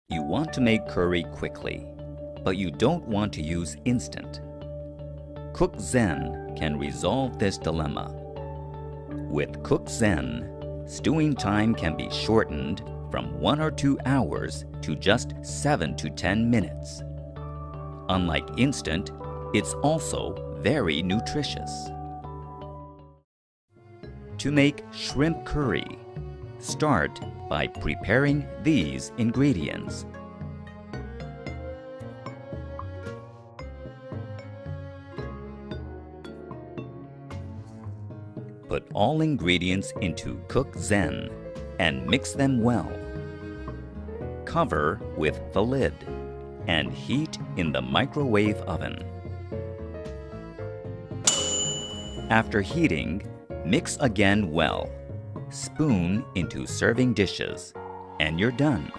You want to make curry quickly, but you don't want to use instant. Cook Zen can resolve this dilemma. With Cook Zen, stewing time can be shortened from 1 or 2 hours to just 7 to 10 minutes. Unlike instant, it's also very nutritious. To make shrimp curry, start by preparing these ingredients. Put all ingredients into Cook Zen and mix them well. Cover with the lid and heat in the microwave oven. After heating, mix again well. Spoon into serving dishes, and you're done.